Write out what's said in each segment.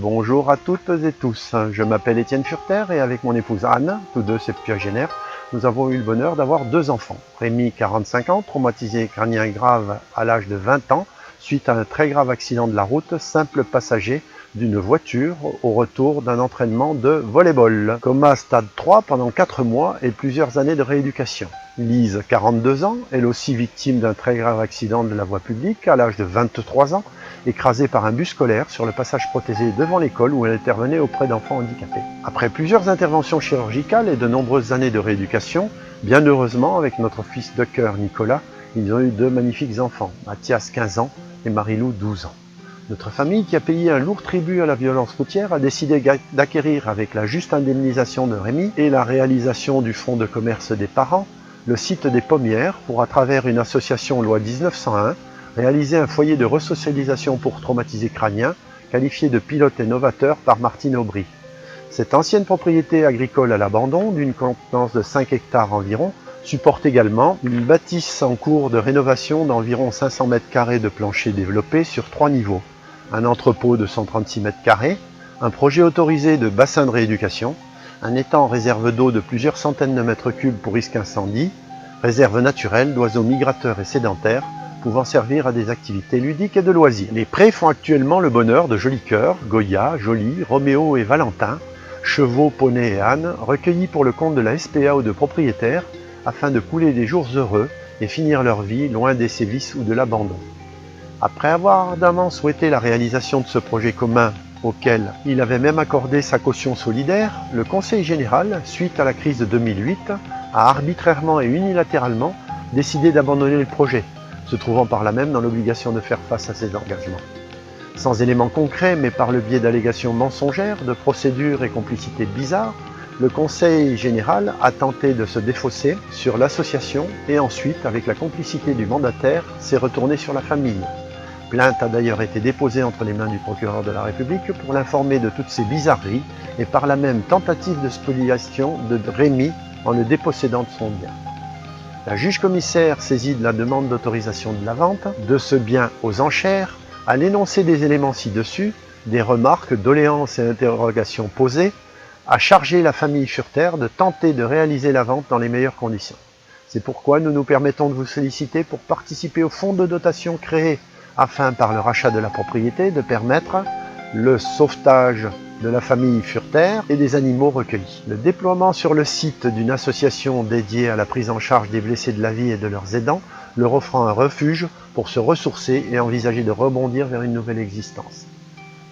Bonjour à toutes et tous, je m'appelle Étienne Furter et avec mon épouse Anne, tous deux septuagénaires, nous avons eu le bonheur d'avoir deux enfants. Rémi, 45 ans, traumatisé crânien grave à l'âge de 20 ans, suite à un très grave accident de la route, simple passager d'une voiture au retour d'un entraînement de volley-ball. Coma stade 3 pendant 4 mois et plusieurs années de rééducation. Lise, 42 ans, elle aussi victime d'un très grave accident de la voie publique à l'âge de 23 ans, écrasée par un bus scolaire sur le passage protégé devant l'école où elle intervenait auprès d'enfants handicapés. Après plusieurs interventions chirurgicales et de nombreuses années de rééducation, bien heureusement avec notre fils de cœur Nicolas, ils ont eu deux magnifiques enfants, Mathias 15 ans et Marilou 12 ans. Notre famille, qui a payé un lourd tribut à la violence routière, a décidé d'acquérir avec la juste indemnisation de Rémi et la réalisation du fonds de commerce des parents, le site des Pommières pour, à travers une association loi 1901, réaliser un foyer de resocialisation pour traumatisés crâniens, qualifié de pilote et novateur par Martine Aubry. Cette ancienne propriété agricole à l'abandon, d'une contenance de 5 hectares environ, supporte également une bâtisse en cours de rénovation d'environ 500 m² de plancher développé sur 3 niveaux, un entrepôt de 136 m², un projet autorisé de bassin de rééducation, un étang réserve d'eau de plusieurs centaines de mètres cubes pour risque incendie, réserve naturelle d'oiseaux migrateurs et sédentaires, pouvant servir à des activités ludiques et de loisirs. Les prés font actuellement le bonheur de jolis cœurs, Goya, Jolie, Roméo et Valentin, chevaux, poneys et ânes, recueillis pour le compte de la SPA ou de propriétaires, afin de couler des jours heureux et finir leur vie loin des sévices ou de l'abandon. Après avoir ardemment souhaité la réalisation de ce projet commun, auquel il avait même accordé sa caution solidaire, le Conseil général, suite à la crise de 2008, a arbitrairement et unilatéralement décidé d'abandonner le projet, se trouvant par là même dans l'obligation de faire face à ses engagements. Sans éléments concrets, mais par le biais d'allégations mensongères, de procédures et complicités bizarres, le Conseil général a tenté de se défausser sur l'association et ensuite, avec la complicité du mandataire, s'est retourné sur la famille. Plainte a d'ailleurs été déposée entre les mains du procureur de la République pour l'informer de toutes ces bizarreries et par la même tentative de spoliation de Rémi en le dépossédant de son bien. La juge-commissaire, saisie de la demande d'autorisation de la vente de ce bien aux enchères, à l'énoncé des éléments ci-dessus, des remarques, doléances et interrogations posées, a chargé la famille Furter de tenter de réaliser la vente dans les meilleures conditions. C'est pourquoi nous nous permettons de vous solliciter pour participer au fonds de dotation créé afin, par le rachat de la propriété, de permettre le sauvetage de la famille Furter et des animaux recueillis. Le déploiement sur le site d'une association dédiée à la prise en charge des blessés de la vie et de leurs aidants, leur offrant un refuge pour se ressourcer et envisager de rebondir vers une nouvelle existence.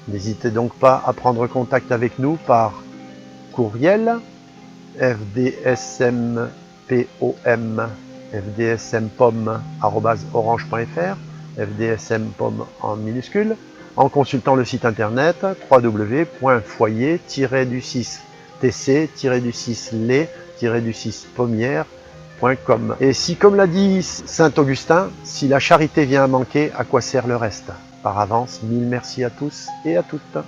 N'hésitez donc pas à prendre contact avec nous par courriel fdsmpom@orange.fr, fdsmpom en minuscule, en consultant le site internet www.foyer-tc-les-pommières.com. Et si, comme l'a dit saint Augustin, si la charité vient à manquer, à quoi sert le reste? Par avance, mille merci à tous et à toutes.